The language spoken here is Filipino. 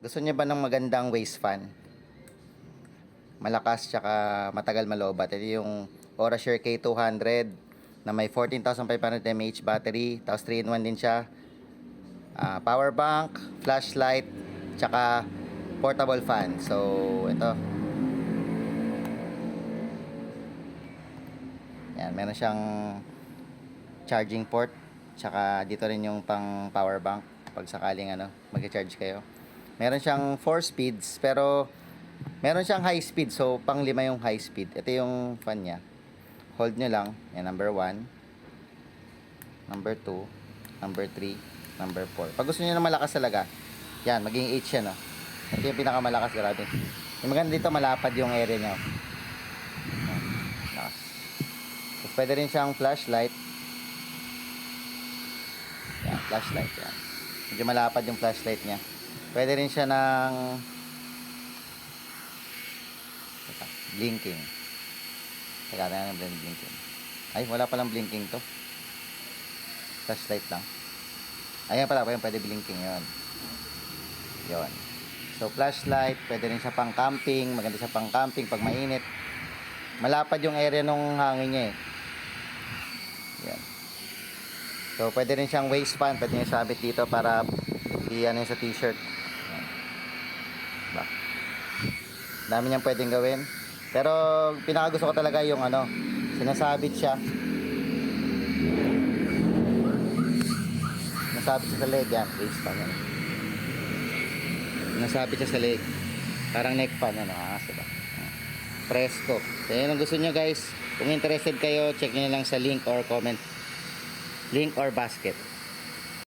Gusto niya ba ng magandang waist fan? Malakas tsaka matagal malobat. Ito yung Orashare K200 na may 14,500 mAh battery. Tapos 3-in-1 din siya. Power bank, flashlight, tsaka portable fan. So, ito. Yan, meron siyang charging port. Tsaka dito rin yung pang power bank pag sakaling mag-charge kayo. Meron siyang 4 speeds pero meron siyang high speed, so pang 5 yung high speed. Ito yung fan niya. Hold nyo lang. Yan, number 1, number 2, number 3, number 4. Pag gusto niyo na malakas talaga, yan, maging 8 siya, no? Ito yung pinakamalakas, grabe. Yung maganda dito, malapad yung area niya. Yan, lakas. So, pwede rin siyang flashlight. Yan, flashlight, yan. Medyo malapad yung flashlight niya. Pwede rin siya ng blinking. Teka na yung blinking. Ay, wala palang blinking to. Flashlight lang. Ayan pala, pwede blinking yun. Yun. So, flashlight, pwede rin siya pang camping. Maganda siya pang camping pag mainit. Malapad yung area nung hangin niya eh. Yan. So, pwede rin siyang waist fan. Pwede nyo sabit dito para i-ano sa t-shirt. Diba? Dami niyang pwedeng gawin. Pero, pinakagusto ko talaga yung sinasabit siya. Nasabit siya sa leg. Yan, waist fan. Yan. Nasabit siya sa leg. Parang neck fan. Yan, diba? Presko. So, yun ang gusto nyo guys. Kung interested kayo, check nyo lang sa link or comment. Link or basket.